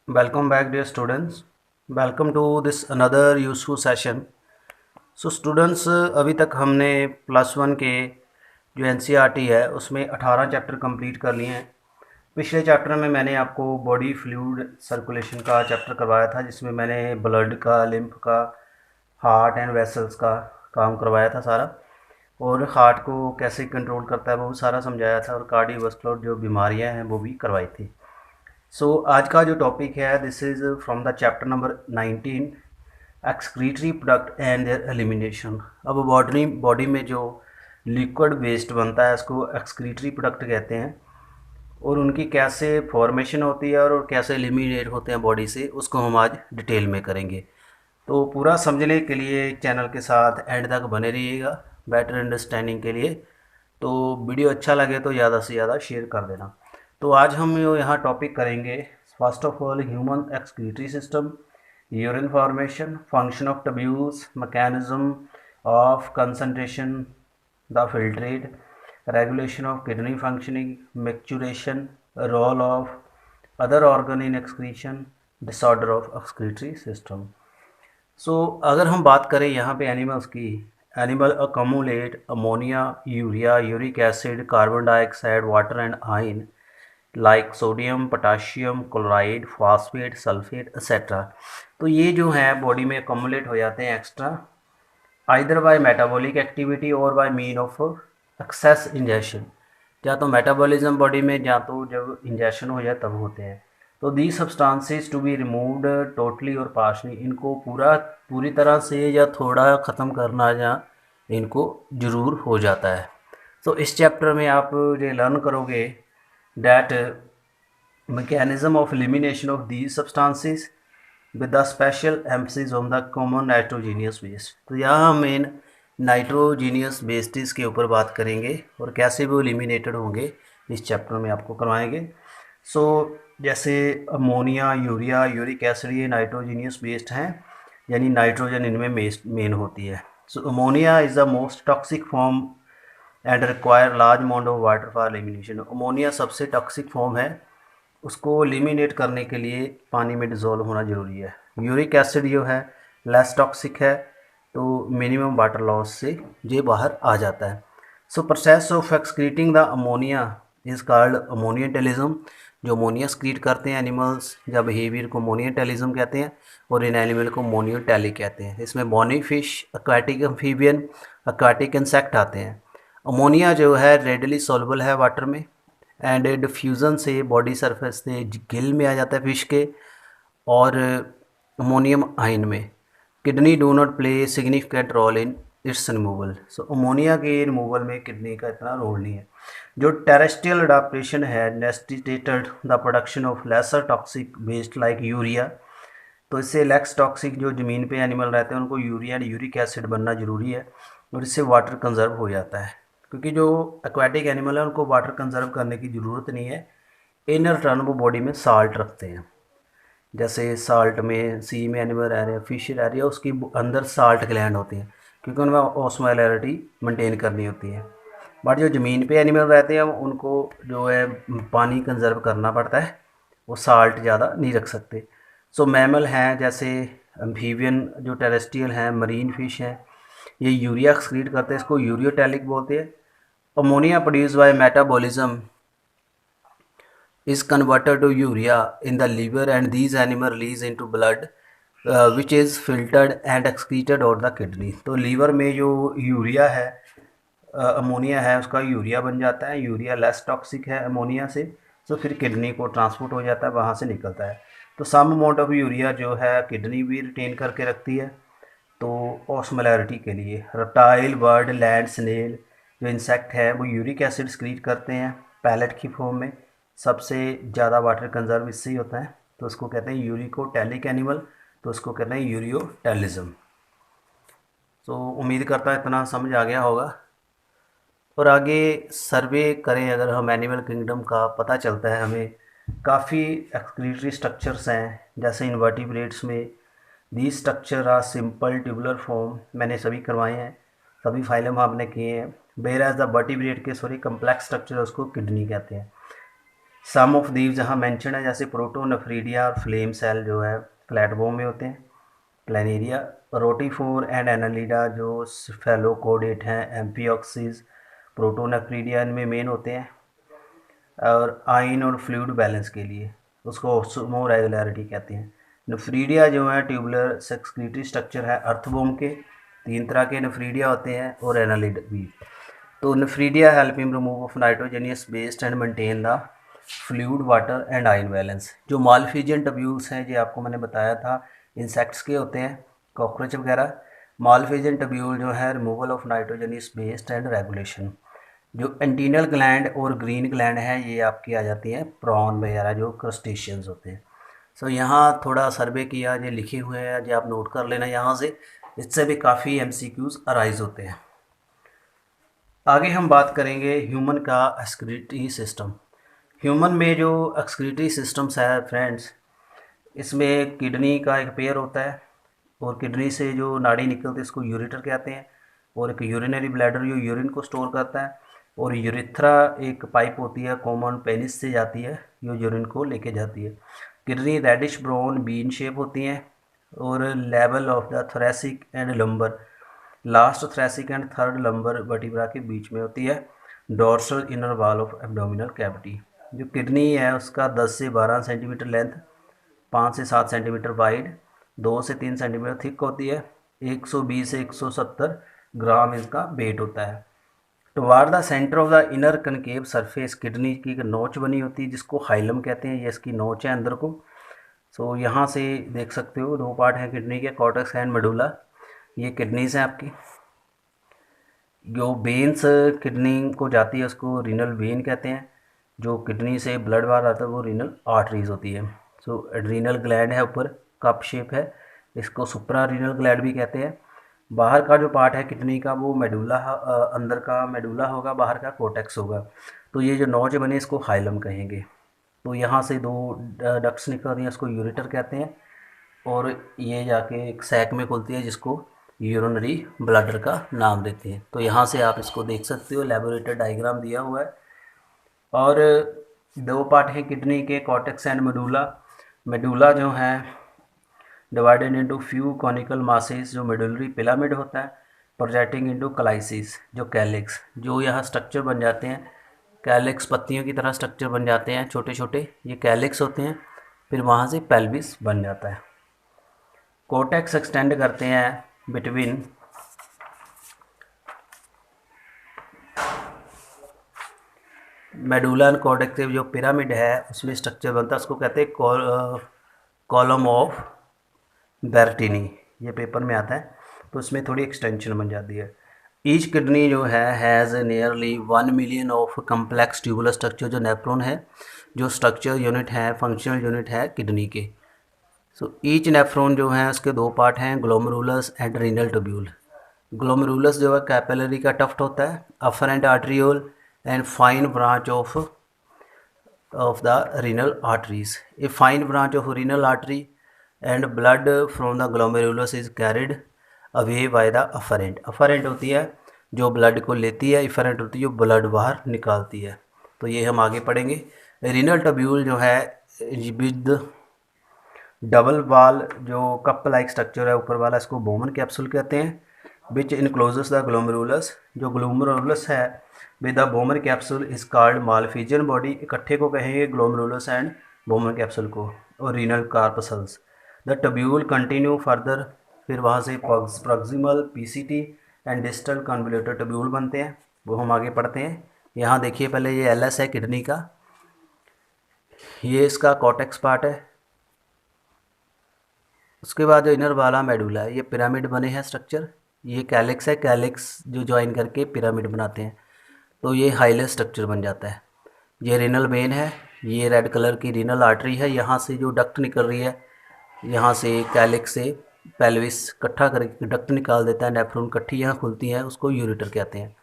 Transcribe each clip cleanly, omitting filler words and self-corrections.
Welcome back, dear students. Welcome to this another useful session. So students, अभी तक हमने +1 के जो एनसीईआरटी है उसमें 18 चैप्टर कंप्लीट कर लिए हैं। पिछले चैप्टर में मैंने आपको बॉडी फ्लूइड सर्कुलेशन का चैप्टर करवाया था, जिसमें मैंने ब्लड का, लिम्फ का, हार्ट एंड वेसल्स का काम करवाया था सारा, और हार्ट को कैसे कंट्रोल करता है वो भी सारा समझाया था, और कार्डियोवास्कुलर जो बीमारियां हैं वो भी करवाई थी। आज का जो टॉपिक है, this is from the chapter number 19, excretory product and there elimination. अब बॉडी में जो लिक्विड वेस्ट बनता है उसको एक्सक्रीटरी प्रोडक्ट कहते हैं, और उनकी कैसे फॉर्मेशन होती है और कैसे एलिमिनेट होते हैं बॉडी से, उसको हम आज डिटेल में करेंगे। तो पूरा समझने के लिए चैनल के साथ एंड तक बने रहिएगा, बेटर अंडरस्टैंडिंग के लिए। तो वीडियो अच्छा लगे तो ज़्यादा से ज़्यादा शेयर कर देना। तो आज हम यहाँ टॉपिक करेंगे, first of all human excretory system, urine formation, function of tubules, mechanism of concentration, the filtrate, regulation of kidney functioning, micturition, role of other organ in excretion, disorder of excretory system. अगर हम बात करें यहाँ पे animals की, animal accumulate ammonia, urea, uric acid, carbon dioxide, water and ion like sodium, potassium, chloride, phosphate, sulphate etcetera. तो ये जो है बॉडी में अकोमुलेट हो जाते हैं extra, either by metabolic activity और by mean of excess ingestion. या तो मेटाबॉलिज्म बॉडी में, या तो जब इंजेशन हो जाए तब होते हैं। तो the substances to be removed totally और पार्शली, इनको पूरी तरह से या थोड़ा ख़त्म करना या इनको ज़रूर हो जाता है। तो इस चैप्टर में आप ये लर्न करोगे that mechanism of elimination of these substances with the special emphasis on the common nitrogenous waste। तो यहाँ मेन नाइट्रोजीनियस वेस्टेज के ऊपर बात करेंगे और कैसे वो एलिमिनेटेड होंगे, इस चैप्टर में आपको करवाएंगे। जैसे अमोनिया, यूरिया, यूरिक एसिड, ये नाइट्रोजीनियस वेस्ट हैं, यानी नाइट्रोजन इनमें मेन होती है। Ammonia is the most toxic form and require large amount of water for elimination. Ammonia सबसे टॉक्सिक फॉर्म है, उसको एलिमिनेट करने के लिए पानी में डिज़ोल्व होना ज़रूरी है। यूरिक एसिड जो है लेस टॉक्सिक है, तो मिनिमम वाटर लॉस से ये बाहर आ जाता है। Process of excreting the ammonia is called ammonotelism. जो अमोनिया एक्सक्रीट करते हैं एनिमल्स या बिहेवियर को अमोनियटेलिज्म कहते हैं, और इन एनिमल को अमोनियोटेलिक कहते हैं। इसमें bony fish, aquatic amphibian, aquatic insect आते हैं। अमोनिया जो है रेडली सॉल्युबल है वाटर में, एंड डिफ्यूज़न से बॉडी सरफेस से गिल में आ जाता है फिश के, और अमोनियम आयन में। Kidney do not play significant role in its removal. Ammonia के रिमूवल में किडनी का इतना रोल नहीं है। जो टेरेस्ट्रियल अडाप्टेशन है necessitated the production of lesser toxic waste like urea. तो इससे लेक्स टॉक्सिक जो ज़मीन पे एनिमल रहते हैं उनको यूरिया एंड यूरिक एसिड बनना ज़रूरी है, और इससे वाटर कंजर्व हो जाता है, क्योंकि जो एक्वाटिक एनिमल है उनको वाटर कंजर्व करने की ज़रूरत नहीं है। इन रिटर्न वो बॉडी में साल्ट रखते हैं। जैसे साल्ट में, सी में एनिमल रह रहे हैं, फिश रह रही है, उसकी अंदर साल्ट ग्लैंड होती हैं, क्योंकि उनमें ऑस्मोलैरिटी मेंटेन करनी होती है। बट जो ज़मीन पे एनिमल रहते हैं उनको जो है पानी कंजर्व करना पड़ता है, वो साल्ट ज़्यादा नहीं रख सकते। मैमल हैं जैसे एम्फीबियन, जो टेरेस्ट्रियल हैं, मरीन फिश हैं, ये यूरिया एक्सक्रीट करते हैं, इसको यूरियोटैलिक बोलते हैं। Ammonia produce by metabolism is converted to urea in the liver, and these animal release into blood which is filtered and excreted out the kidney। तो liver में जो यूरिया है, अमोनिया है, उसका यूरिया बन जाता है। यूरिया लेस टॉक्सिक है अमोनिया से, तो फिर किडनी को ट्रांसपोर्ट हो जाता है, वहाँ से निकलता है। तो सम अमाउंट ऑफ यूरिया जो है किडनी भी रिटेन करके रखती है, तो ऑस्मोलैरिटी के लिए। रेप्टाइल, बर्ड, लैंड, स्नेल, जो इंसेक्ट है वो यूरिक एसिड स्क्रीट करते हैं पैलेट की फॉर्म में। सबसे ज़्यादा वाटर कंजर्व इससे ही होता है, तो उसको कहते हैं यूरिकोटैलिक एनिमल, तो उसको कहते हैं यूरियोटेलिज्म। उम्मीद करता है इतना समझ आ गया होगा। और आगे सर्वे करें अगर हम एनिमल किंगडम का, पता चलता है हमें काफ़ी एक्सक्रीटरी स्ट्रक्चर्स हैं। जैसे इन्वर्टिब्रेट्स में the structure are simple tubular form, मैंने सभी करवाए हैं, सभी फाइलम आपने किए हैं। वेयर एज द वर्टिब्रेट के कम्प्लेक्स स्ट्रक्चर, उसको किडनी कहते हैं। सम ऑफ दीव जहाँ मेंशन है, जैसे प्रोटोनेफ्रीडिया और फ्लेम सेल जो है फ्लैटबोम में होते हैं, प्लानेरिया। रोटीफोर एंड एनालिडा जो फेलोकोडेट हैं, एम्फिऑक्सीज, प्रोटोनेफ्रीडिया इनमें मेन होते हैं, और आइन और फ्लूइड बैलेंस के लिए उसको ऑस्मो रेगुलरिटी कहते हैं। नेफ्रीडिया जो है ट्यूबुलर सेक्सक्रीटरी स्ट्रक्चर है अर्थबोम के, 3 तरह के नेफ्रीडिया होते हैं, और एनालिड भी। तो nephridia help in remove of nitrogenous waste and maintain the fluid water and ion balance. जो मालफिजियन टब्यूल्स हैं, जो आपको मैंने बताया था इंसेक्ट्स के होते हैं, कॉकरोच वगैरह। मालफिजियन टब्यूल जो है removal of nitrogenous waste and regulation. जो एंटीनल ग्लैंड और ग्रीन ग्लैंड है ये आपकी आ जाती हैं प्रॉन वगैरह जो क्रस्टेशियंस होते हैं। सो यहाँ थोड़ा सर्वे किया, जो लिखे हुए हैं जो आप नोट कर लेना यहाँ से, इससे भी काफ़ी एमसीक्यूज अराइज होते हैं। आगे हम बात करेंगे ह्यूमन का एक्सक्रीटरी सिस्टम। ह्यूमन में जो एक्सक्रीटरी सिस्टम्स है फ्रेंड्स, इसमें किडनी का एक पेयर होता है, और किडनी से जो नाड़ी निकलती है इसको यूरेटर कहते हैं, और एक यूरिनरी ब्लैडर जो यूरिन को स्टोर करता है, और यूरिथ्रा एक पाइप होती है कॉमन पेनिस से जाती है, जो यूरिन को लेके जाती है। Kidney reddish brown bean shape होती हैं, और level of the thoracic and lumbar, last thoracic and third lumbar vertebra के बीच में होती है। Dorsal inner wall of abdominal cavity. जो किडनी है उसका 10 से 12 सेंटीमीटर लेंथ, 5 से 7 सेंटीमीटर वाइड, 2 से 3 सेंटीमीटर थिक होती है, 120 से 170 ग्राम इसका वेट होता है। Toward the centre of the inner concave surface kidney की एक नोच बनी होती है जिसको हाइलम कहते हैं, ये इसकी नोच है अंदर को। सो यहाँ से देख सकते हो 2 पार्ट हैं किडनी के, कॉर्टेक्स एंड मेडुला। ये किडनीज हैं आपकी। जो वेन्स किडनी को जाती है उसको रीनल वेन कहते हैं, जो किडनी से ब्लड बाहर आता है वो रीनल आर्टरीज होती है। सो एड्रीनल ग्लैंड है ऊपर, कप शेप है, इसको सुप्रा रीनल ग्लैंड भी कहते हैं। बाहर का जो पार्ट है किडनी का वो मेडुला, अंदर का मेडुला होगा, बाहर का कोर्टेक्स होगा। तो ये जो नोच बने इसको हाइलम कहेंगे। तो यहाँ से 2 डक्ट्स निकल रही हैं, इसको यूरेटर कहते हैं, और ये जाके एक सैक में खुलती है जिसको यूरिनरी ब्लैडर का नाम देते हैं। तो यहाँ से आप इसको देख सकते हो, लेबोरेटर डायग्राम दिया हुआ है। और 2 पार्ट हैं किडनी के, कॉर्टेक्स एंड मेडुला। मेडुला जो है divided into few conical masses, जो मेडुलरी पिरामिड होता है, प्रोजेक्टिंग इनटू कैलाइसिस, जो कैलिक्स, जो यहाँ स्ट्रक्चर बन जाते हैं, कैलिक्स पत्तियों की तरह स्ट्रक्चर बन जाते हैं छोटे छोटे, ये कैलिक्स होते हैं। फिर वहाँ से पेल्विस बन जाता है। कोर्टेक्स एक्सटेंड करते हैं बिटवीन मेडुला एंड कॉर्टेक्स, जो पिरामिड है उसमें स्ट्रक्चर बनता है, उसको कहते हैं कॉलम ऑफ बेर्टिनी, ये पेपर में आता है। तो उसमें थोड़ी एक्सटेंशन बन जाती है। ईच किडनी जो है has nearly 1 million of complex tubular structure, जो नेफ्रॉन है, जो स्ट्रक्चर यूनिट है, फंक्शनल यूनिट है किडनी के। सो ईच नेफ्रॉन जो है उसके 2 पार्ट हैं, glomerulus and renal tubule. Glomerulus जो है कैपिलरी का टफ्ट होता है, afferent arteriole and fine branch of the renal arteries. A fine branch of renal artery and blood from the glomerulus is carried away by the afferent. Afferent होती है जो blood को लेती है, efferent होती है जो ब्लड बाहर निकालती है। तो ये हम आगे पढ़ेंगे। रीनल ट्यूब्यूल जो है विद डबल वाल, जो कप लाइक स्ट्रक्चर है ऊपर वाला, इसको बोमन कैप्सूल कहते हैं। विच इनक्लोजेस द ग्लोमेरुलस, जो ग्लोमेरुलस है with the Bowman capsule is called Malpighian body, इकट्ठे को कहेंगे ग्लोमेरुलस एंड बोमन कैप्सूल को, और renal corpuscles. The tubule continue further, फिर वहाँ से proximal PCT and distal convoluted tubule बनते हैं, वो हम आगे पढ़ते हैं। यहाँ देखिए पहले ये एलएस है किडनी का, ये इसका कॉर्टेक्स पार्ट है, उसके बाद जो इनर वाला मेडुला है, ये पिरामिड बने हैं स्ट्रक्चर, ये कैलिक्स है, कैलिक्स जो ज्वाइन करके पिरामिड बनाते हैं, तो ये हाइलेस स्ट्रक्चर बन जाता है। ये रीनल वेन है, ये रेड कलर की रीनल आर्टरी है, यहाँ से जो डक्ट निकल रही है, यहाँ से कैलिक्स से पेल्विस इकट्ठा करके डक्ट निकाल देता है, नेफ्रॉन इकट्ठी यहाँ खुलती हैं, उसको यूरेटर कहते हैं।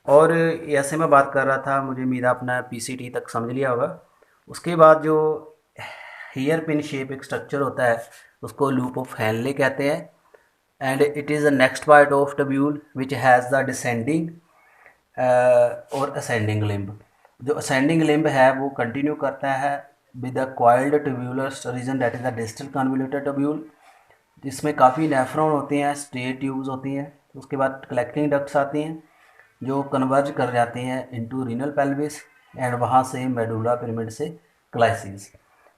और ऐसे मैं बात कर रहा था, मुझे उम्मीद अपना पीसीटी तक समझ लिया होगा। उसके बाद जो हेयर पिन शेप एक स्ट्रक्चर होता है उसको लूप ऑफ हैनले कहते हैं, and it is the next part of tubule which has the descending और असेंडिंग लिम्ब। जो असेंडिंग लिम्ब है वो कंटिन्यू करता है with the coiled tubular region that is the distal convoluted tubule, जिसमें काफ़ी नेफ्रॉन होते हैं, स्ट्रेट ट्यूब्स होती हैं। उसके बाद कलेक्टिंग डक्ट्स आती हैं जो कन्वर्ज कर जाती हैं इनटू रीनल पेल्विस एंड वहाँ से मेडुला पिरामिड से क्लाइसिस।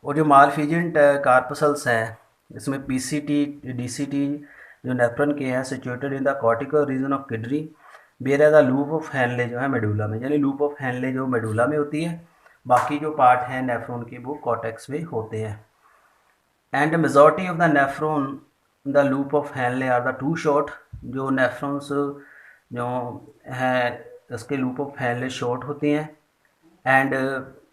और जो मालफिजेंट कार्पसल्स हैं इसमें पीसीटी डीसीटी जो नेफ्रॉन के हैं situated in the cortical region of kidney, where the loop of Henle जो है मेडुला में, यानी लूप ऑफ हैनले जो मेडुला में होती है, बाकी जो पार्ट हैं नेफ्रॉन के वो कॉर्टेक्स में होते हैं। And majority of the nephron the loop of Henle are the too short, जो नेफ्रॉन्स जो हैं इसके लूप ऑफ हैनले शॉर्ट होती हैं and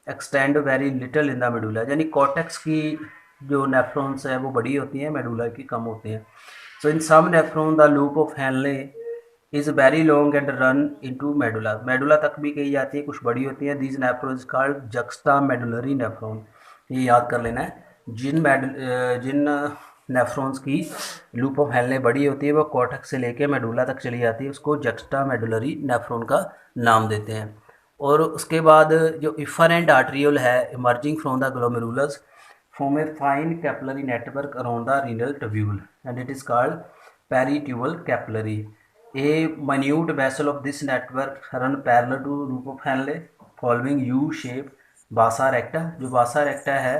extend very little in the medulla, यानी कॉर्टेक्स की जो नेफ्रॉन्स है वो बड़ी होती हैं, मेडुला की कम होती हैं। So in some nephron the loop of Henle is very long and run into medulla, medulla तक भी कही जाती है, कुछ बड़ी होती हैं। These nephron is called juxtamedullary nephron, ये याद कर लेना है। जिन नेफ्रॉन्स की लूप ऑफ हैनले बड़ी होती है वो कॉर्टेक्स से लेके मेडुला तक चली जाती है, उसको जक्स्टा मेडुलरी नेफ्रॉन का नाम देते हैं। और उसके बाद जो इफरेंट आर्ट्रियोल है emerging from the glomerulus form a fine capillary network around the renal tubule and it is called peritubular capillary. A minute vessel of this network run parallel to loop of Henle following U shape vasa recta, जो vasa recta है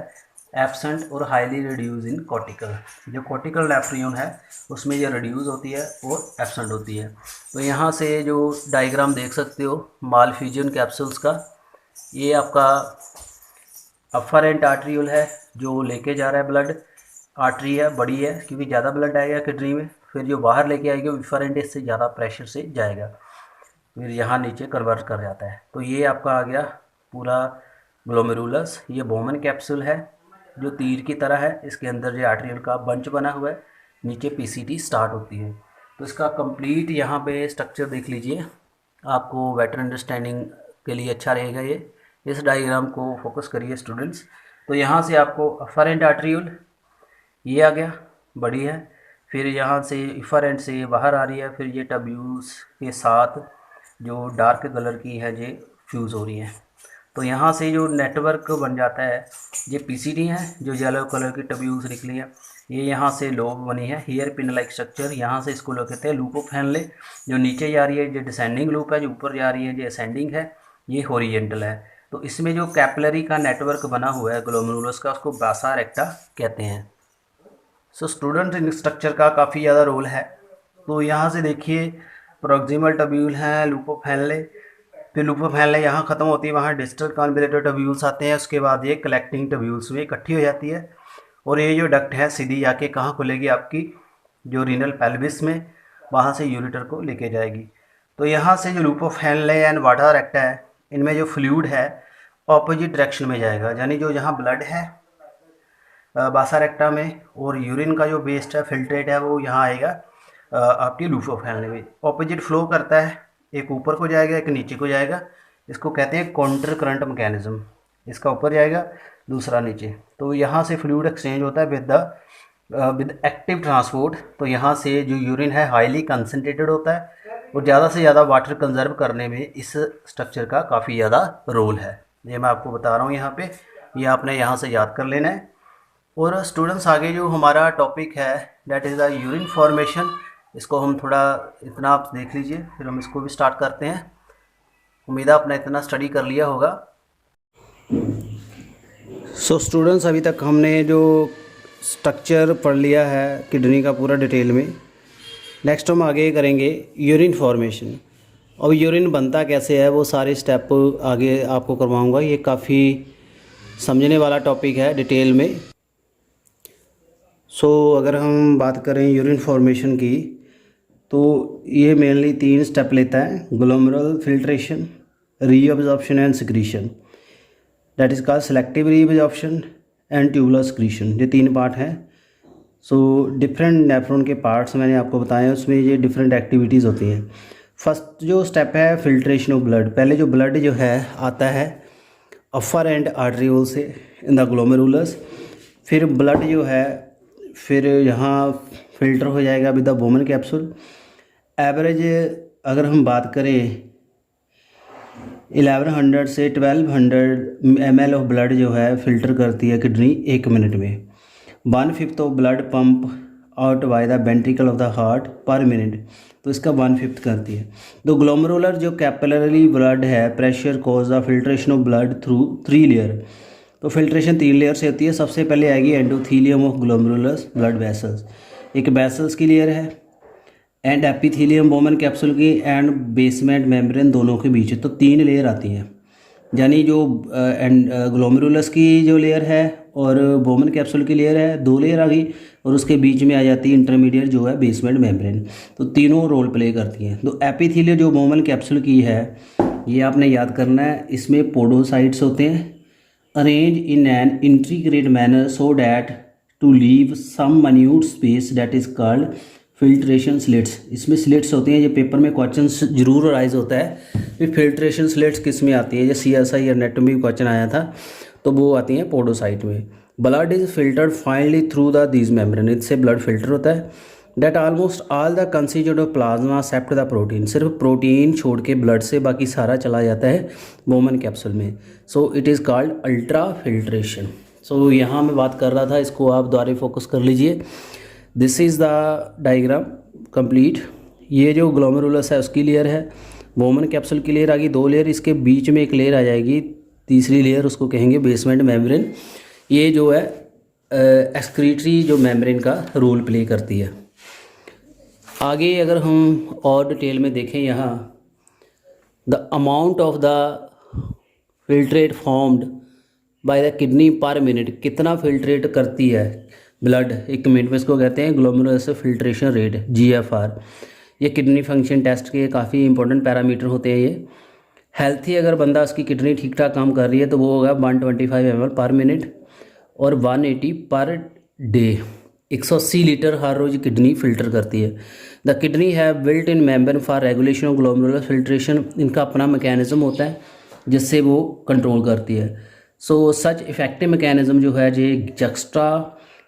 absent और highly reduce in cortical, जो cortical nephron है उसमें ये reduce होती है और एब्सेंट होती है। तो यहाँ से जो डायग्राम देख सकते हो मालफिजियन कैप्सूल्स का, ये आपका अफरेंट आर्ट्रियोल है जो लेके जा रहा है ब्लड, आर्टरी है बड़ी है क्योंकि ज़्यादा ब्लड आएगा किडनी में, फिर जो बाहर लेके आएगी वो इफरेंट इससे ज़्यादा प्रेशर से जाएगा, फिर यहाँ नीचे कन्वर्ट कर जाता है। तो ये आपका आ गया पूरा ग्लोमेरुलस। ये बोमन कैप्सूल है जो तीर की तरह है, इसके अंदर जो आर्ट्रियल का बंच बना हुआ है, नीचे पीसीटी स्टार्ट होती है। तो इसका कंप्लीट यहाँ पे स्ट्रक्चर देख लीजिए, आपको बेटर अंडरस्टैंडिंग के लिए अच्छा रहेगा ये। इस डायग्राम को फोकस करिए स्टूडेंट्स। तो यहाँ से आपको अफरेंट आर्ट्रियोल ये आ गया बड़ी है, फिर यहाँ से इफरेंट से ये बाहर आ रही है, फिर ये ट्यूब्यूल्स के साथ जो डार्क कलर की है ये फ्यूज़ हो रही हैं। तो यहाँ से जो नेटवर्क बन जाता है ये पीसीटी है, जो येलो कलर की ट्यूब्यूल्स निकली है, ये यहाँ से लोब बनी है हेयर पिन लाइक स्ट्रक्चर, यहाँ से इसको लोग कहते हैं लूप ऑफ हैनले। जो नीचे जा रही है ये डिसेंडिंग लूप है, जो ऊपर जा रही है ये असेंडिंग है, ये हॉरिजेंटल है। तो इसमें जो कैपिलरी का नेटवर्क बना हुआ है ग्लोमेरुलस का उसको बासा रेक्टा कहते हैं। सो स्टूडेंट इन स्ट्रक्चर का काफ़ी ज़्यादा रोल है। तो यहाँ से देखिए प्रोक्सिमल ट्यूब्यूल हैं, लूप ऑफ हैनले, फिर लूप ऑफ हैनले यहाँ ख़त्म होती है, वहाँ डिस्टल कॉन्वोल्यूटेड ट्यूब्यूल्स आते हैं, उसके बाद ये कलेक्टिंग ट्यूब्यूल्स में इकट्ठी हो जाती है और ये जो डक्ट है सीधी जाके कहाँ खुलेगी आपकी जो रीनल पेल्विस में, वहाँ से यूरेटर को लेके जाएगी। तो यहाँ से जो loop of Henle and water रेक्टा है इनमें जो फ्लूइड है ऑपोजिट डायरेक्शन में जाएगा, यानी जो जहाँ ब्लड है बासा रेक्टा में और यूरिन का जो वेस्ट है फिल्ट्रेट है वो यहाँ आएगा आपकी लूप ऑफ हैनले में, ऑपोजिट फ्लो करता है, एक ऊपर को जाएगा एक नीचे को जाएगा, इसको कहते हैं काउंटर करंट मैकेनिज्म, इसका ऊपर जाएगा दूसरा नीचे। तो यहाँ से फ्लूइड एक्सचेंज होता है विद एक्टिव ट्रांसपोर्ट। तो यहाँ से जो यूरिन है हाईली कंसनट्रेटेड होता है और ज़्यादा से ज़्यादा वाटर कंजर्व करने में इस स्ट्रक्चर का काफ़ी ज़्यादा रोल है, ये मैं आपको बता रहा हूँ यहाँ पे, ये आपने यहाँ से याद कर लेना है। और स्टूडेंट्स आगे जो हमारा टॉपिक है that is the urine formation, इसको हम थोड़ा इतना आप देख लीजिए फिर हम इसको भी स्टार्ट करते हैं। उम्मीद है आपने इतना स्टडी कर लिया होगा। सो स्टूडेंट्स अभी तक हमने जो स्ट्रक्चर पढ़ लिया है किडनी का पूरा डिटेल में, नेक्स्ट हम आगे करेंगे यूरिन फॉर्मेशन। अब यूरिन बनता कैसे है वो सारे स्टेप आगे आपको करवाऊंगा, ये काफ़ी समझने वाला टॉपिक है डिटेल में। सो अगर हम बात करें यूरिन फॉर्मेशन की तो ये मेनली 3 स्टेप लेता है, glomerular filtration, reabsorption and secretion, that is called selective reabsorption and tubular secretion, ये 3 पार्ट हैं। सो डिफरेंट नेफ्रॉन के पार्ट्स मैंने आपको बताए हैं, उसमें ये डिफरेंट एक्टिविटीज़ होती हैं। फर्स्ट जो स्टेप है फिल्ट्रेशन ऑफ ब्लड, पहले जो ब्लड जो है आता है अपर एंड आर्ट्रियोल से इन द ग्लोमेरुलस, फिर ब्लड जो है फिर यहाँ फिल्टर हो जाएगा with the Bowman capsule. Average अगर हम बात करें 1100 से 1200 ml ऑफ ब्लड जो है फ़िल्टर करती है किडनी 1 मिनट में। 1/5 of blood pump out by the ventricle of the heart पर मिनट, तो इसका 1/5 करती है। तो ग्लोमेरुलर जो कैपिलरी ब्लड है pressure cause the filtration of blood through 3 layer. तो फिल्ट्रेशन 3 लेयर से होती है। सबसे पहले आएगी endothelium of glomerulus blood vessels, एक वेसल्स की लेयर है, एंड एपिथीलियम बोमन कैप्सूल की एंड बेसमेंट मेम्ब्रेन दोनों के बीच, तो 3 लेयर आती हैं। यानी जो ग्लोमेरुलस की जो लेयर है और बोमन कैप्सूल की लेयर है, 2 लेयर आ गई, और उसके बीच में आ जाती है इंटरमीडिएट जो है बेसमेंट मेम्ब्रेन। तो तीनों रोल प्ले करती हैं। तो एपिथीलियम जो बोमन कैप्सूल की है ये आपने याद करना है। इसमें पोडोसाइट्स होते हैं arrange in an intricate manner so that to leave some minute space that is called filtration slits. इसमें स्लिट्स होती हैं, ये पेपर में क्वेश्चन जरूर राइज होता है कि फिल्ट्रेशन स्लिट्स किस में आती है। जैसे CSI एनाटॉमी क्वेश्चन आया था, तो वो आती हैं पोडोसाइट में। Blood is filtered finely through the these membrane, इससे ब्लड फिल्टर होता है। That almost all the constituent of plasma except the protein, सिर्फ प्रोटीन छोड़ के ब्लड से बाकी सारा चला जाता है बोमन कैप्सूल में। So it is called ultra filtration. So यहाँ मैं बात कर रहा था, इसको आप दोबारा फोकस कर लीजिए। This is the diagram complete. ये जो ग्लोमेरुलस है उसकी लेयर है, बोमन कैप्सूल की लेयर आ गई, 2 लेयर, इसके बीच में एक लेयर आ जाएगी, तीसरी लेयर, उसको कहेंगे बेसमेंट मेम्ब्रेन। ये जो है एक्सक्रीटरी जो मेम्ब्रेन का रोल प्ले करती है। आगे अगर हम और डिटेल में देखें, यहाँ the amount of the filtrate formed by the kidney पर मिनट, कितना फिल्ट्रेट करती है ब्लड 1 मिनट में, इसको कहते हैं ग्लोमेरुलस फिल्ट्रेशन रेट GFR। ये किडनी फंक्शन टेस्ट के काफ़ी इंपॉर्टेंट पैरामीटर होते हैं। ये हेल्थी अगर बंदा उसकी किडनी ठीक ठाक काम कर रही है तो वो होगा 125 ml पर मिनट और 180 पर डे। 180 लीटर हर रोज़ किडनी फिल्टर करती है। द किडनी है built in membrane for regulation of glomerular filtration, इनका अपना मैकेनिज्म होता है जिससे वो कंट्रोल करती है। सो सच इफेक्टिव मैकेनिज्म जो है जे जक्स्ट्रा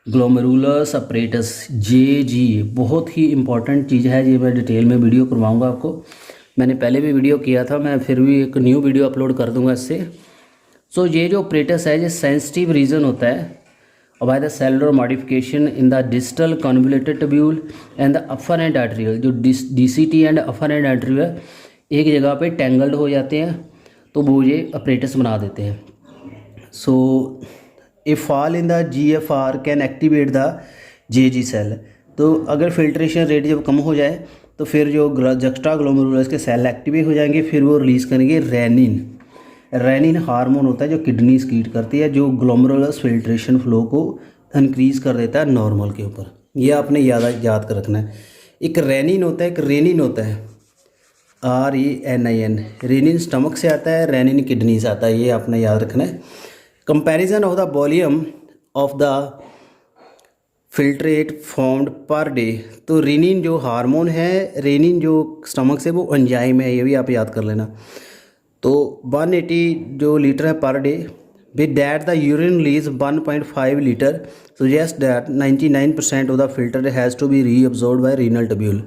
ग्लोमेरुलस अपरेटस JG, बहुत ही इंपॉर्टेंट चीज़ है। ये मैं डिटेल में वीडियो करवाऊंगा आपको, मैंने पहले भी वीडियो किया था, मैं फिर भी एक न्यू वीडियो अपलोड कर दूंगा इससे। सो ये जो अपरेटस है ये सेंसिटिव रीजन होता है by the cellular modification in the distal convoluted tubule and the upper and arterial. जो DCT and upper and arterial एक जगह पे टेंगल्ड हो जाते हैं, तो वो ये अपरेटस बना देते हैं। So a fall in the GFR can activate the JG cell. तो अगर फिल्ट्रेशन रेट जब कम हो जाए तो फिर जो जक्स्ट्रा ग्लोमेरुलस के सेल एक्टिवेट हो जाएंगे, फिर वो रिलीज़ करेंगे रेनिन। रेनिन हार्मोन होता है जो किडनी स्कीट करती है, जो ग्लोमेरुलस फिल्ट्रेशन फ्लो को इंक्रीज़ कर देता है नॉर्मल के ऊपर। ये आपने याद कर रखना है। एक रेनिन होता है, एक रेनिन होता है, RENIN। रेनिन स्टमक से आता है, रेनिन किडनी से आता है, ये आपने याद रखना है। Comparison of the volume of the filtrate formed per day. तो रेनिन जो हार्मोन है, रेनिन जो स्टमक से, वो एंजाइम है, ये भी आप याद कर लेना। तो 180 जो लीटर है per day, with that the urine release 1.5 litre suggest that 99% of the filter has to be reabsorbed by renal tubule.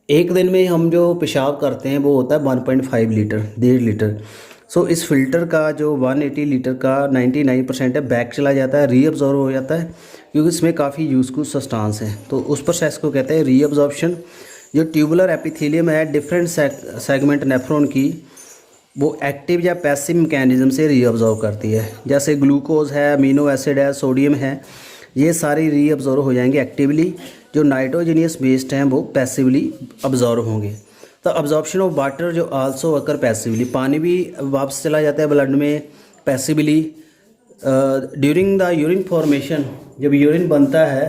एक दिन में हम जो पेशाब करते हैं वो होता है 1.5 लीटर, 1.5 लीटर। सो इस फिल्टर का जो 180 लीटर का 99% है बैक चला जाता है, रीअब्जॉर्ब हो जाता है, क्योंकि इसमें काफ़ी यूजफुल सब्सटेंस है। तो उस प्रोसेस को कहते हैं रीअब्जॉर्प्शन। जो ट्यूबुलर एपिथेलियम है डिफरेंट सेगमेंट नेफ्रॉन की, वो एक्टिव या पैसिव मैकेनिज्म से रीअब्जॉर्ब करती है। जैसे ग्लूकोज है, अमीनो एसिड है, सोडियम है, ये सारी रीअब्जॉर्ब हो जाएंगे एक्टिवली। जो नाइट्रोजनियस वेस्ट हैं वो पैसिवली अब्जॉर्ब होंगे। तो अब्जॉर्प्शन ऑफ वाटर जो आल्सो अकर पैसिवली, पानी भी वापस चला जाता है ब्लड में passively. During the urine formation, जब यूरिन बनता है,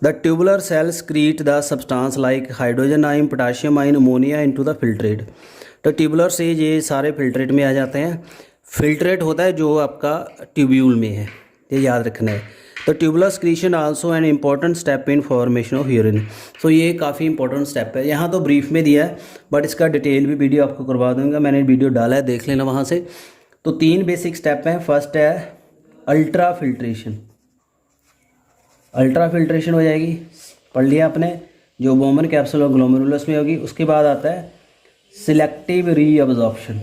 the tubular cell secrete the substance like hydrogen ion, potassium ion, ammonia into the filtrate. तो ट्यूबुलर से ये सारे फिल्ट्रेट में आ जाते हैं। फिल्ट्रेट होता है जो आपका ट्यूब्यूल में है, ये याद रखना है। तो tubular secretion also an important step in formation of urine. So ये काफ़ी इंपॉर्टेंट स्टेप है। यहाँ तो ब्रीफ में दिया है, बट इसका डिटेल भी वीडियो आपको करवा दूंगा, मैंने वीडियो डाला है, देख लेना वहाँ से। तो 3 बेसिक स्टेप हैं। फर्स्ट है अल्ट्रा फिल्ट्रेशन। अल्ट्रा फिल्ट्रेशन हो जाएगी, पढ़ लिया आपने, जो बोमन कैप्सूल और ग्लोमेरुलस में होगी। उसके बाद आता है सिलेक्टिव रीअब्जॉर्प्शन।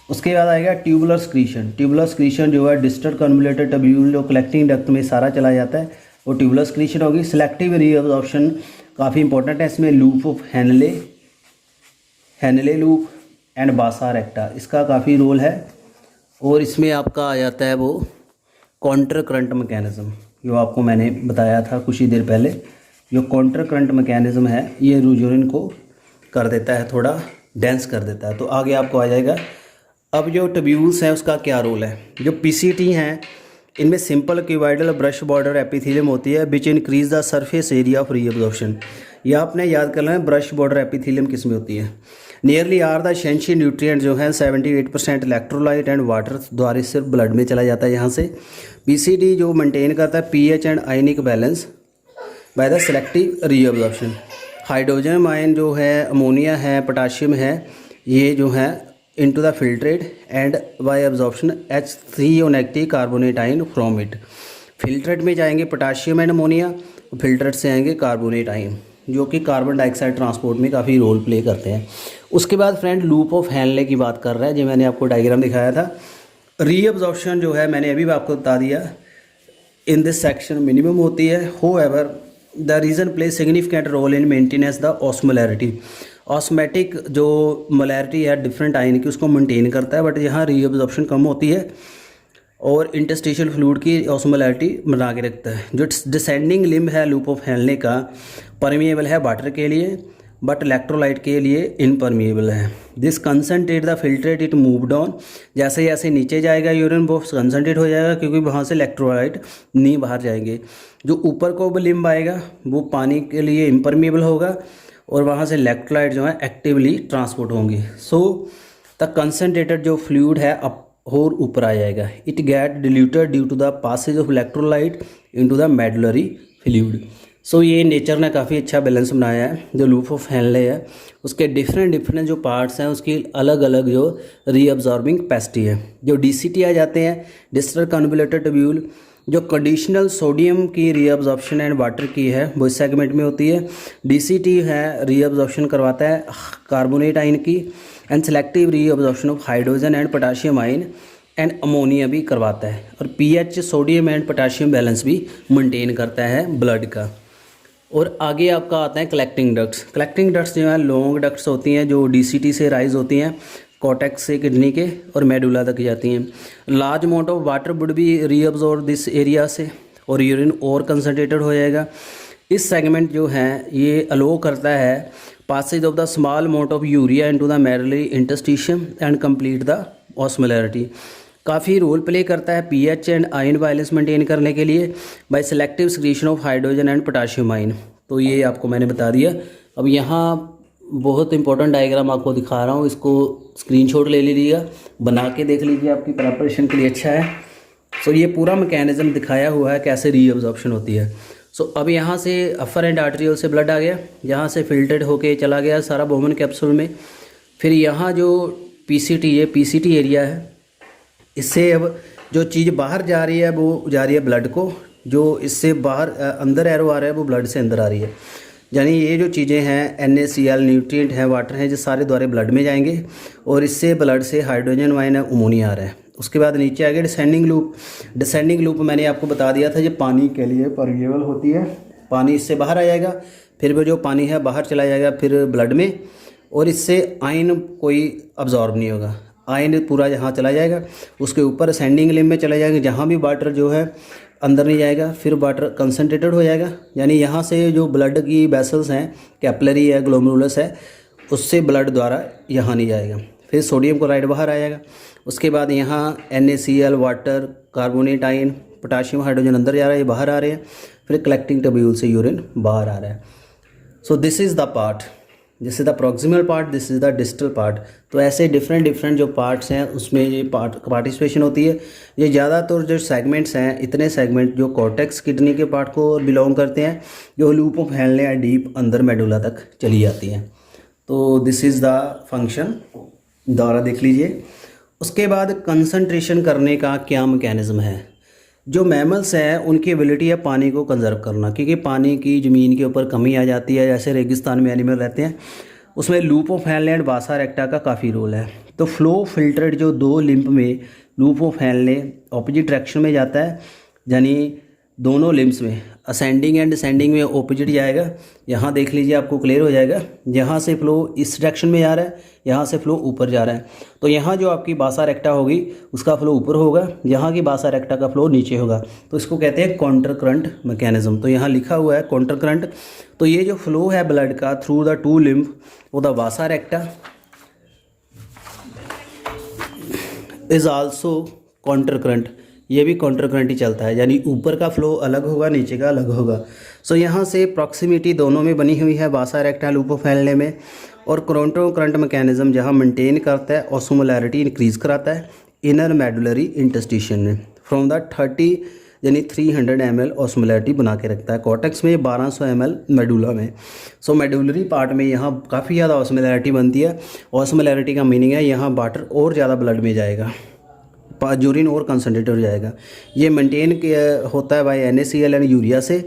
उसके बाद आएगा ट्यूबुलर स्क्रीशन। ट्यूबुलर स्क्रीशन जो है डिस्टल कन्वोल्यूटेड टब्यूल जो कलेक्टिंग डक्ट में सारा चला जाता है वो ट्यूबुलर स्क्रीशन होगी। सिलेक्टिव रीअब्जॉर्प्शन काफ़ी इंपॉर्टेंट है, इसमें loop of Henle loop and बासा रेक्टा इसका काफ़ी रोल है। और इसमें आपका आ जाता है वो काउंटर करंट मैकेनिज़्म जो आपको मैंने बताया था कुछ ही देर पहले। जो काउंटर करंट मैकेनिज़्म है ये यूरिन को कर देता है, थोड़ा डेंस कर देता है। तो आगे आपको आ जाएगा। अब जो ट्यूब्यूल्स हैं उसका क्या रोल है। जो पीसीटी हैं इनमें simple cuboidal brush border epithelium होती है which increase the surface area of reabsorption. ये आपने याद करना है ब्रश बॉर्डर एपिथेलियम किस में होती है। Nearly are the essential nutrient जो है 78% इलेक्ट्रोलाइट एंड वाटर द्वारा सिर्फ ब्लड में चला जाता है यहाँ से। पीसीडी जो मेंटेन करता है pH and ionic balance by the selective reabsorption. Hydrogen ion जो है अमोनिया है पोटाशियम है ये जो है into the filtrate and bye absorption H3O negative carbonate ion from it. Filtrate में जाएंगे पोटाशियम एंड अमोनिया, फिल्ट्रेट से आएंगे कार्बोनेट आयन जो कि कार्बन डाइऑक्साइड ट्रांसपोर्ट में काफ़ी रोल प्ले करते हैं। उसके बाद फ्रेंड लूप ऑफ हैनले की बात कर रहा है जो मैंने आपको डायग्राम दिखाया था। रीअब्जॉर्प्शन जो है मैंने अभी भी आपको बता दिया इन दिस सेक्शन मिनिमम होती है। However the region play significant role in maintenance the osmolarity. Osmotic जो मोलैरिटी है डिफरेंट आयन की उसको मेंटेन करता है, बट यहाँ रीअब्जॉर्प्शन कम होती है और इंटरस्टिशियल फ्लूइड की ऑस्मोलैरिटी बना के रखता है। जो डिसेंडिंग लिम्ब है लूप ऑफ हैनले का परमिएबल है वाटर के लिए बट इलेक्ट्रोलाइट के लिए इनपरमिएबल है। This concentrate the filtrate it move down. जैसे जैसे नीचे जाएगा यूरिन वो कंसनट्रेट हो जाएगा क्योंकि वहाँ से इलेक्ट्रोलाइट नहीं बाहर जाएंगे। जो ऊपर को लिम्ब आएगा वो पानी के लिए इम्परमिएबल होगा और वहाँ से इलेक्ट्रोलाइट जो है एक्टिवली ट्रांसपोर्ट होंगी। सो द कंसनट्रेटेड जो फ्लूइड है अप और ऊपर आ जाएगा। It get diluted due to the passage of electrolyte into the medullary fluid. So ये नेचर ने काफ़ी अच्छा बैलेंस बनाया है। जो लूप ऑफ हैनले है उसके डिफरेंट जो पार्ट्स हैं उसकी अलग अलग जो रीअब्जॉर्बिंग कैपेसिटी है। जो डीसीटी आ जाते हैं डिस्टल कन्वोल्यूटेड टब्यूल जो कंडीशनल सोडियम की रीअब्जॉर्प्शन एंड वाटर की है वो इस सेगमेंट में होती है। डीसीटी है रीअब्जॉर्प्शन करवाता है कार्बोनेट आयन की and selective reabsorption of hydrogen and potassium ion and ammonia भी करवाता है। और pH sodium and potassium balance भी मेंटेन करता है ब्लड का। और आगे आपका आता है कलेक्टिंग डक्ट्स। कलेक्टिंग डक्ट्स जो है लॉन्ग डक्ट्स होती हैं जो डीसीटी से राइज होती हैं कॉर्टेक्स से किडनी के और मेडुला तक जाती हैं। Large amount of water would be reabsorb this area से और यूरिन और कंसनट्रेटेड हो जाएगा। इस सेगमेंट जो है ये अलो करता है passage of the small amount of urea into the medullary interstitium and complete the osmolarity. काफ़ी रोल प्ले करता है pH and ion balance maintain करने के लिए by selective secretion of hydrogen and potassium ion. तो ये आपको मैंने बता दिया। अब यहाँ बहुत इंपॉर्टेंट डायग्राम आपको दिखा रहा हूँ, इसको स्क्रीनशॉट ले लीजिएगा, बना के देख लीजिए, आपकी प्रिपरेशन के लिए अच्छा है। सो ये पूरा मैकेनिज्म दिखाया हुआ है कैसे रीअब्जॉर्प्शन होती है। सो अब यहाँ से अपर एंड आर्टरियल से ब्लड आ गया, यहाँ से फिल्टर्ड होके चला गया सारा बोमन कैप्सूल में। फिर यहाँ जो पीसीटी है पीसीटी एरिया है, इससे अब जो चीज़ बाहर जा रही है वो जा रही है ब्लड को, जो इससे बाहर अंदर एरो आ रहा है वो ब्लड से अंदर आ रही है। यानी ये जो चीज़ें हैं NaCl न्यूट्रिएंट हैं वाटर हैं जो सारे द्वारे ब्लड में जाएंगे और इससे ब्लड से हाइड्रोजन आयन है अमोनिया आ रहा है। उसके बाद नीचे आ गया डिसेंडिंग लूप। डिसेंडिंग लूप मैंने आपको बता दिया था जो पानी के लिए परमिएबल होती है, पानी इससे बाहर आ जाएगा, फिर वो जो पानी है बाहर चला जाएगा फिर ब्लड में और इससे आयन कोई अब्जॉर्ब नहीं होगा, आयन पूरा यहाँ चला जाएगा। उसके ऊपर असेंडिंग लिम्ब में चला जाएगा जहाँ भी वाटर जो है अंदर नहीं जाएगा, फिर वाटर कंसनट्रेटेड हो जाएगा। यानी यहाँ से जो ब्लड की वेसल्स हैं कैपिलरी है ग्लोमेरुलस है उससे ब्लड द्वारा यहाँ नहीं जाएगा, फिर सोडियम क्लोराइड बाहर आ जाएगा। उसके बाद यहाँ NaCl water carbonate ion potassium hydrogen अंदर जा रहा है, ये बाहर आ रहे हैं, फिर कलेक्टिंग टब्यूल से यूरिन बाहर आ रहा है। So this is the part, this is the proximal part, this is the distal part. तो ऐसे डिफरेंट जो पार्ट्स हैं उसमें ये पार्टिसिपेशन होती है। ये ज़्यादातर जो सेगमेंट्स हैं इतने सेगमेंट जो कॉर्टेक्स किडनी के पार्ट को बिलोंग करते हैं, जो लूप ऑफ हैनले या डीप अंदर मेडुला तक चली जाती हैं। तो दिस इज़ द फंक्शन, दोबारा देख लीजिए। उसके बाद कंसंट्रेशन करने का क्या मैकेनिज़्म है। जो मैमल्स हैं उनकी एबिलिटी है पानी को कंजर्व करना, क्योंकि पानी की ज़मीन के ऊपर कमी आ जाती है, जैसे रेगिस्तान में एनिमल रहते हैं उसमें लूप ऑफ हेनले एंड वासा रेक्टा का काफ़ी रोल है। तो फ्लो फिल्टर्ड जो दो लिम्फ में loop of Henle opposite direction में जाता है, यानी दोनों लिम्स में असेंडिंग एंड डिसेंडिंग में ऑपोजिट जाएगा। यहाँ देख लीजिए, आपको क्लियर हो जाएगा। यहाँ से फ्लो इस डायरेक्शन में जा रहा है, यहाँ से फ्लो ऊपर जा रहा है। तो यहाँ जो आपकी बासा रेक्टा होगी उसका फ्लो ऊपर होगा, यहाँ की बासा रेक्टा का फ्लो नीचे होगा। तो इसको कहते हैं काउंटर करंट मैकेनिज्म। तो यहाँ लिखा हुआ है काउंटर करंट। तो ये जो फ्लो है ब्लड का थ्रू द टू लिम्फ वो द बासा रेक्टा इज आल्सो काउंटर करंट, ये भी काउंटर करंट ही चलता है, यानी ऊपर का फ्लो अलग होगा, नीचे का अलग होगा। सो यहाँ से प्रॉक्सिमिटी दोनों में बनी हुई है, वासा रेक्टा लूप ऑफ हेनले में। और काउंटर करंट मैकेनिज्म जहाँ मेंटेन करता है, ऑस्मोलैरिटी इंक्रीज कराता है इनर मेडुलरी इंटरस्टिशन में फ्रॉम द 30 यानी 300 ml ऑस्मोलैरिटी बना के रखता है। कॉर्टेक्स में 1200 ml मेडुला में। सो मेडुलरी पार्ट में यहाँ काफ़ी ज़्यादा ऑस्मोलैरिटी बनती है। ऑस्मोलैरिटी का मीनिंग है यहाँ वाटर और ज़्यादा ब्लड में जाएगा, यूरिन और कंसनट्रेट हो जाएगा। ये मेंटेन होता है बाय NaCl एंड यूरिया से।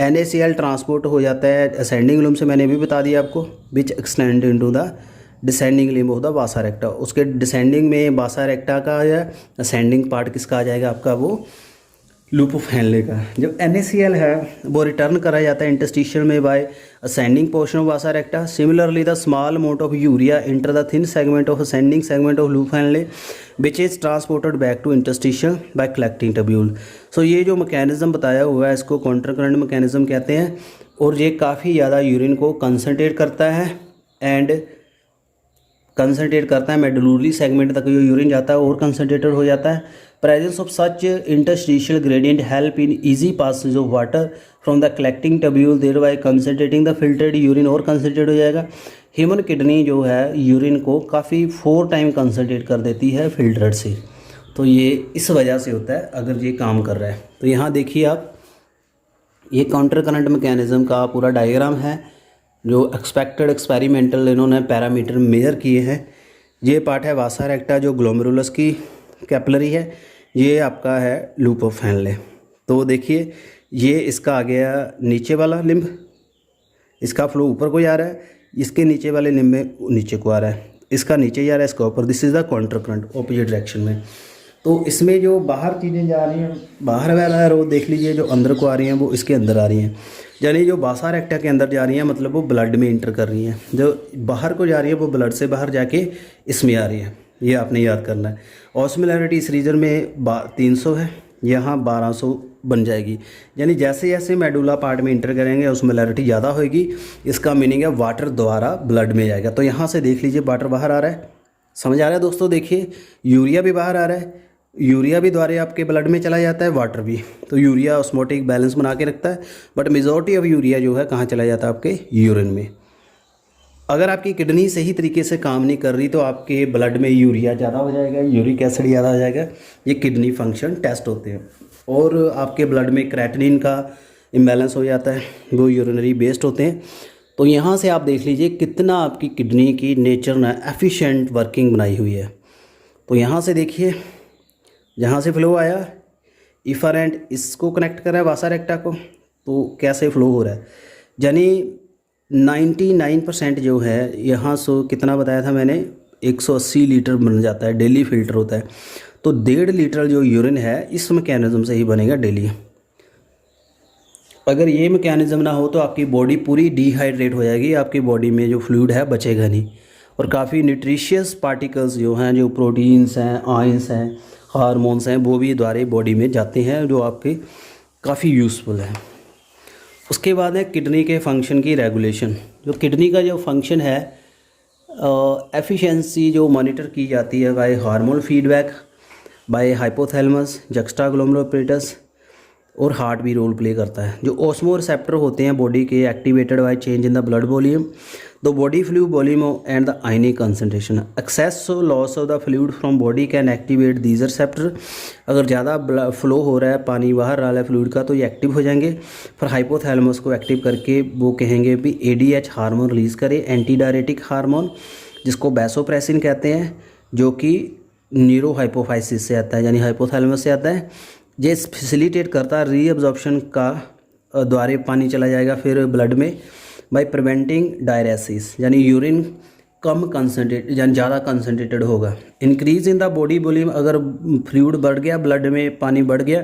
NaCl ट्रांसपोर्ट हो जाता है असेंडिंग लिम्ब से, मैंने भी बता दिया आपको, which extend into the descending limb of the बासा रेक्टा। उसके डिसेंडिंग में बासा रेक्टा का या असेंडिंग पार्ट किसका आ जाएगा आपका, वो लूप ऑफ हेनले का। जब NaCl है वो रिटर्न करा जाता है इंटरस्टिशियल में by ascending portion of vasa recta. Similarly the small amount of urea enter the thin segment of ascending segment of loop Henle which is transported back to interstitial by collecting tubule. So ये जो mechanism बताया हुआ है इसको counter current mechanism कहते हैं। और ये काफ़ी ज़्यादा यूरिन को कंसनट्रेट करता है एंड कंसनट्रेट करता है मेडुलरी सेगमेंट तक जो यूरिन जाता है और कंसनट्रेटेड हो जाता है। Presence of such interstitial gradient help in easy passage of water from the collecting tubule thereby concentrating the filtered urine और कंसनट्रेट हो जाएगा। ह्यूमन किडनी जो है यूरिन को काफ़ी 4 टाइम कंसनट्रेट कर देती है फिल्टर्ड से। तो ये इस वजह से होता है अगर ये काम कर रहा है। तो यहाँ देखिए आप, ये काउंटर करंट मैकेनिज्म का पूरा डायग्राम है जो एक्सपेक्टेड एक्सपेरिमेंटल इन्होंने पैरामीटर मेजर किए हैं। ये पार्ट है वासा रेक्टा जो ग्लोमेरुलस की कैपिलरी है, ये आपका है लूप ऑफ हेनले। तो देखिए ये इसका आ गया नीचे वाला लिम्ब, इसका फ्लो ऊपर को जा रहा है, इसके नीचे वाले लिम्ब में नीचे को आ रहा है, इसका नीचे जा रहा है, इसका ऊपर। This is the counter current opposite direction में। तो इसमें जो बाहर चीज़ें जा रही हैं, बाहर वाला रो देख लीजिए, जो अंदर को आ रही हैं वो इसके अंदर आ रही हैं, यानी जो बासा रेक्टा के अंदर जा रही हैं मतलब वो ब्लड में इंटर कर रही हैं। जो बाहर को जा रही है वो ब्लड से बाहर जाके इसमें आ रही है, ये आपने याद करना है। ऑस्मोलैरिटी इस रीजन में 300 है, यहाँ 1200 बन जाएगी, यानी जैसे जैसे मेडुला पार्ट में इंटर करेंगे ऑस्मोलैरिटी ज़्यादा होगी। इसका मीनिंग है वाटर द्वारा ब्लड में जाएगा। तो यहाँ से देख लीजिए वाटर बाहर आ रहा है, समझ आ रहा है दोस्तों। देखिए यूरिया भी बाहर आ रहा है, यूरिया भी द्वारा आपके ब्लड में चला जाता है, वाटर भी। तो यूरिया ऑस्मोटिक बैलेंस बना के रखता है, बट मेजॉरिटी ऑफ यूरिया जो है कहाँ चला जाता है, आपके यूरिन में। अगर आपकी किडनी सही तरीके से काम नहीं कर रही तो आपके ब्लड में यूरिया ज़्यादा हो जाएगा, यूरिक एसिड ज़्यादा हो जाएगा। ये किडनी फंक्शन टेस्ट होते हैं। और आपके ब्लड में क्रेटिनिन का इम्बैलेंस हो जाता है, वो यूरिनरी बेस्ड होते हैं। तो यहाँ से आप देख लीजिए कितना आपकी किडनी की नेचर ने एफिशिएंट वर्किंग बनाई हुई है। तो यहाँ से देखिए, जहाँ से फ्लो आया इफरेंट इसको कनेक्ट कर रहा है वासा रेक्टा को, तो कैसे फ्लो हो रहा है, यानी 99% जो है यहाँ से कितना बताया था मैंने, 180 लीटर बन जाता है, डेली फिल्टर होता है। तो 1.5 लीटर जो यूरिन है इस मैकेनिज्म से ही बनेगा डेली। अगर ये मैकेनिज्म ना हो तो आपकी बॉडी पूरी डिहाइड्रेट हो जाएगी, आपकी बॉडी में जो फ्लूइड है बचेगा नहीं। और काफ़ी न्यूट्रिशियस पार्टिकल्स जो हैं, जो प्रोटीन्स हैं, आयंस हैं, हार्मोन्स हैं, वो भी द्वारा बॉडी में जाते हैं, जो आपके काफ़ी यूज़फुल है। उसके बाद है किडनी के फंक्शन की रेगुलेशन। जो किडनी का जो फंक्शन है एफिशिएंसी जो मॉनिटर की जाती है by hormone feedback, by hypothalamus, juxtaglomerulus, और हार्ट भी रोल प्ले करता है। जो ऑस्मो रिसेप्टर होते हैं बॉडी के activated by change in the blood volume, the body fluid volume and the ionic concentration. Excess loss of the fluid from body can activate these receptor. अगर ज़्यादा flow हो रहा है, पानी बाहर रहा है फ्लूइड का, तो ये एक्टिव हो जाएंगे। फिर हाइपोथैलेमस को एक्टिव करके वो कहेंगे भी ADH हार्मोन रिलीज़ करे, एंटी डायरेटिक हार्मोन, जिसको वैसोप्रेसिन कहते हैं, जो कि न्यूरो हाइपोफाइसिस से आता है, यानी हाइपोथैलेमस से आता है। ये फैसिलिटेट करता है रीअब्जॉर्प्शन का, द्वारे पानी चला जाएगा फिर ब्लड में, बाय प्रिवेंटिंग डायरेसिस, यानी यूरिन कम कंसनट्रेट यानी ज़्यादा कंसनट्रेटेड होगा। Increase in the body volume, अगर फ्लूइड बढ़ गया, ब्लड में पानी बढ़ गया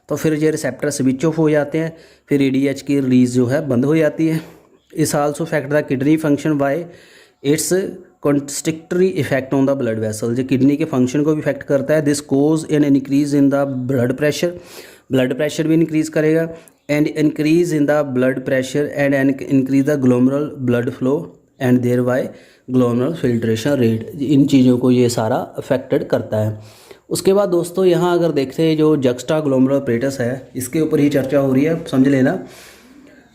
तो फिर ये रिसेप्टर स्विच ऑफ हो जाते हैं, फिर ADH की रिलीज जो है बंद हो जाती है। इस also affect the kidney function by its constrictory effect on the blood vessel, जो किडनी के फंक्शन को भी इफेक्ट करता है। This cause an increase in the blood pressure भी इंक्रीज करेगा, and increase in the blood pressure and increase the glomerular blood flow and thereby glomerular filtration rate. इन चीज़ों को ये सारा अफेक्टेड करता है। उसके बाद दोस्तों यहाँ अगर देखते हैं जो जक्स्टा ग्लोमेरुलर अपरेटस है, इसके ऊपर ही चर्चा हो रही है, समझ लेना।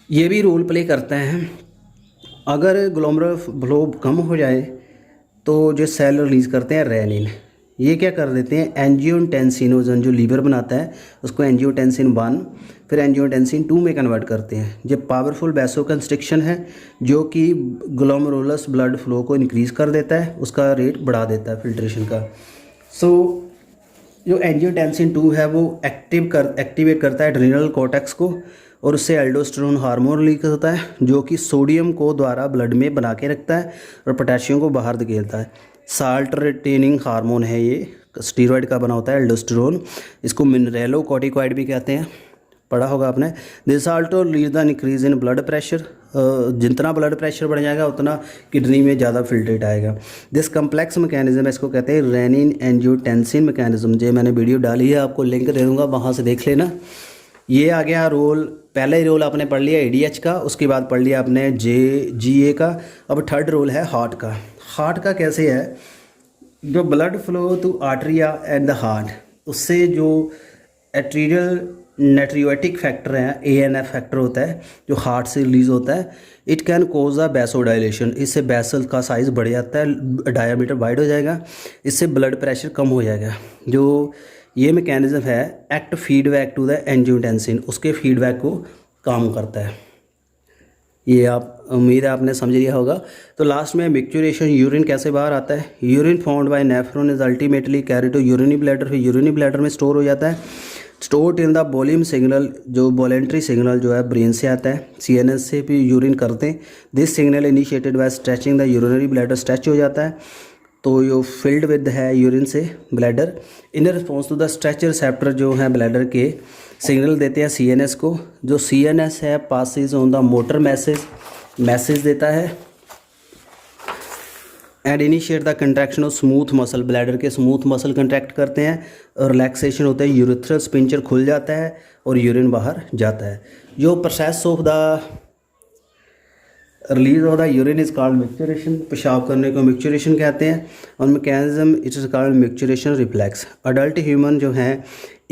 ये भी रोल प्ले करता है। अगर ग्लोमेरुलर फ्लो कम हो जाए तो जो सेल रिलीज़ करते हैं रेनिन, ये क्या कर देते हैं, एंजियोटेंसिनोजन जो लीवर बनाता है उसको एंजियोटेंसिन 1 फिर एंजियोटेंसिन 2 में कन्वर्ट करते हैं। ये पावरफुल वैसोकंस्ट्रिक्शन है जो कि ग्लोमेरुलस ब्लड फ्लो को इंक्रीज़ कर देता है, उसका रेट बढ़ा देता है फिल्ट्रेशन का। जो एंजियोटेंसिन 2 है वो एक्टिवेट करता है एड्रिनल कॉर्टेक्स को, और उससे एल्डोस्टेरोन हार्मोन रिलीज होता है जो कि सोडियम को द्वारा ब्लड में बना के रखता है और पोटेशियम को बाहर धकेलता है। साल्ट रिटेनिंग हार्मोन है, ये स्टीरॉयड का बना होता है एल्डोस्टेरोन। इसको मिनरेलो कॉर्टिकॉइड भी कहते हैं, पढ़ा होगा आपने। This also lead the increase in blood pressure, जितना ब्लड प्रेशर बढ़ जाएगा उतना किडनी में ज़्यादा फिल्ट्रेट आएगा। दिस कम्प्लेक्स मैकेनिज्म, इसको कहते हैं रेनिन एंजियोटेंसिन मैकेनिज्म। जो मैंने वीडियो डाली है, आपको लिंक दे दूँगा, वहाँ से देख लेना। ये आ गया रोल, पहला ही रोल आपने पढ़ लिया ADH का, उसके बाद पढ़ लिया आपने GA का। अब थर्ड रोल है हार्ट का। हार्ट का कैसे है, जो blood flow to atria and the heart, उससे जो एट्रियल नेट्रियोटिक फैक्टर है ANF फैक्टर होता है जो हार्ट से रिलीज होता है, it can cause a vasodilation, इससे वेसल का साइज़ बढ़ जाता है, डायामीटर वाइड हो जाएगा, इससे ब्लड प्रेशर कम हो जाएगा। जो ये मैकेनिज्म है act feedback to the angiotensin, उसके फीडबैक को काम करता है। ये आप उम्मीद है आपने समझ लिया होगा। तो लास्ट में मिक्चुरेशन, यूरिन कैसे बाहर आता है। Urine found by nephron is ultimately carry to urinary bladder, फिर यूरिनी ब्लैडर में स्टोर हो जाता है। Stored in the volume signal, जो वॉलेंट्री सिग्नल जो है ब्रेन से आता है, CNS से भी यूरिन करते हैं। This signal initiated by stretching the urinary bladder, stretch हो जाता है तो जो फिल्ड विद है यूरिन से bladder. In response to the stretch receptor जो है ब्लैडर के सिग्नल देते हैं CNS को, जो CNS है passes on the motor message देता है and initiate the contraction of smooth muscle, bladder के स्मूथ मसल कंट्रैक्ट करते हैं और रिलैक्सेशन होता है, यूरेथ्रल स्पिंचर खुल जाता है और यूरिन बाहर जाता है। जो process of the release of the urine is called micturition, पेशाब करने को मिक्चुरेशन कहते हैं। और mechanism it is called micturition reflex. Adult human जो है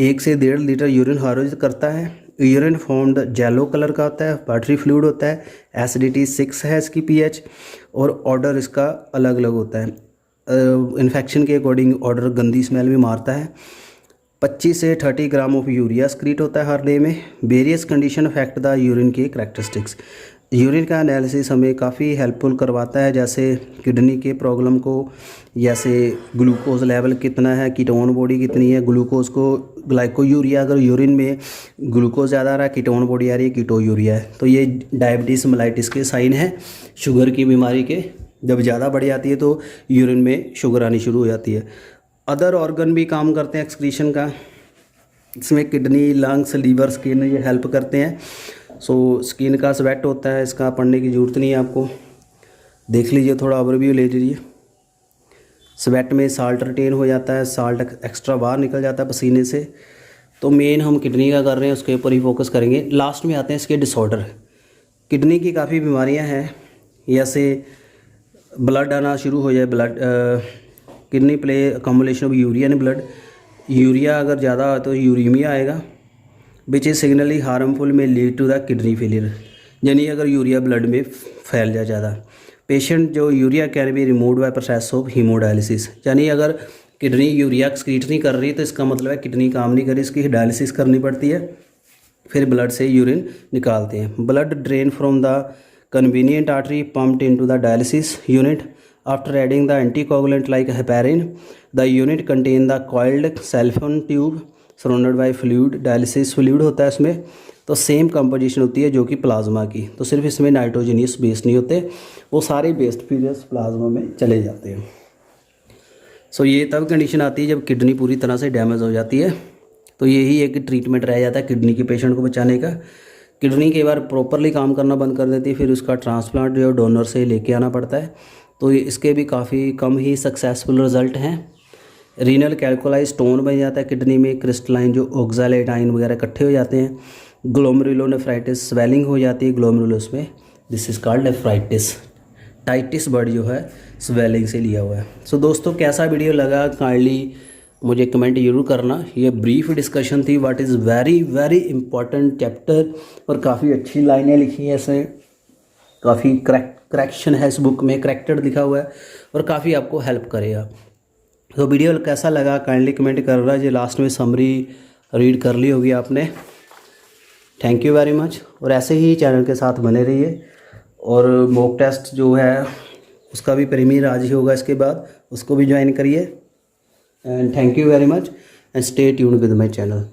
1 से 1.5 लीटर यूरिन हार्वेस्ट करता है। यूरिन फॉर्म्ड येलो कलर का होता है, वाटरी फ्लूइड होता है, एसिडिटी 6 है इसकी pH, और ऑर्डर इसका अलग अलग होता है। इन्फेक्शन के अकॉर्डिंग ऑर्डर गंदी स्मेल भी मारता है। 25 से 30 ग्राम ऑफ यूरिया स्क्रीट होता है हर डे में। Various condition affect the urine के करैक्टरिस्टिक्स। यूरिन का एनालिसिस हमें काफ़ी हेल्पफुल करवाता है, जैसे किडनी के प्रॉब्लम को, जैसे ग्लूकोज लेवल कितना है, कीटोन बॉडी कितनी है, ग्लूकोज को ग्लाइकोयूरिया, अगर यूरिन में ग्लूकोज ज़्यादा आ रहा है, कीटोन बॉडी आ रही है, कीटोयूरिया है, तो ये डायबिटीज़ मेलाइटिस के साइन है, शुगर की बीमारी के। जब ज़्यादा बढ़ जाती है तो यूरिन में शुगर आनी शुरू हो जाती है। अदर ऑर्गन भी काम करते हैं एक्सक्रीशन का, इसमें किडनी, लंग्स, लीवर, स्किन ये हेल्प करते हैं। स्किन का स्वेट होता है, इसका पढ़ने की ज़रूरत नहीं है आपको, देख लीजिए, थोड़ा ओवरव्यू ले लीजिए। स्वेट में साल्ट रिटेन हो जाता है, साल्ट एक्स्ट्रा बाहर निकल जाता है पसीने से। तो मेन हम किडनी का कर रहे हैं, उसके ऊपर ही फोकस करेंगे। लास्ट में आते हैं इसके डिसऑर्डर। किडनी की काफ़ी बीमारियां हैं, जैसे ब्लड आना शुरू हो जाए, kidney play accumulation of urea in blood, urea अगर ज़्यादा हो तो यूरीमिया आएगा, विच इज़ सिग्नली हार्मफुल में lead to the kidney failure, यानी अगर यूरिया ब्लड में फैल जाए ज़्यादा। पेशेंट जो urea can be removed by process of haemodialysis, यानी अगर किडनी यूरिया एक्सक्रीट नहीं कर रही तो इसका मतलब है किडनी काम नहीं कर रही, इसकी डायलिसिस करनी पड़ती है, फिर ब्लड से यूरिन निकालते हैं। Blood drain from the convenient artery pumped into the dialysis unit after adding the anticoagulant like heparin. The unit contain the coiled cellphone tube surrounded by fluid, dialysis fluid होता है इसमें, तो same composition होती है जो कि plasma की। तो सिर्फ इसमें नाइट्रोजनियस बेस नहीं होते, वो सारे बेस्ड पीरियड्स प्लाज्मा में चले जाते हैं। सो ये तब कंडीशन आती है जब किडनी पूरी तरह से डैमेज हो जाती है। तो यही एक ट्रीटमेंट रह जाता है किडनी के पेशेंट को बचाने का। किडनी कई बार प्रॉपरली काम करना बंद कर देती है, फिर उसका ट्रांसप्लांट जो डोनर से लेके आना पड़ता है। तो इसके भी काफ़ी कम ही सक्सेसफुल रिजल्ट हैं। रीनल कैल्कुलाई स्टोन बन जाता है किडनी में, क्रिस्टलाइन जो ऑक्सैलेट आयन वगैरह इकट्ठे हो जाते हैं। ग्लोमेरुलोनेफ्राइटिस स्वेलिंग हो जाती है ग्लोमेरुलस में, this is called nephritis. Itis word जो है स्वेलिंग से लिया हुआ है। सो दोस्तों, कैसा वीडियो लगा काइंडली मुझे कमेंट जरूर करना। ये ब्रीफ डिस्कशन थी what is very very important chapter, और काफ़ी अच्छी लाइनें लिखी हैं इसमें, काफ़ी करेक्शन है इस बुक में, करेक्टेड लिखा हुआ है और काफ़ी आपको हेल्प करेगा। तो वीडियो कैसा लगा काइंडली कमेंट कर रहा है। जो लास्ट में समरी रीड कर ली होगी आपने। थैंक यू वेरी मच, और ऐसे ही चैनल के साथ बने रहिए। और मॉक टेस्ट जो है उसका भी प्रीमियर आज ही होगा, इसके बाद उसको भी ज्वाइन करिए। And thank you very much and stay tuned with my channel.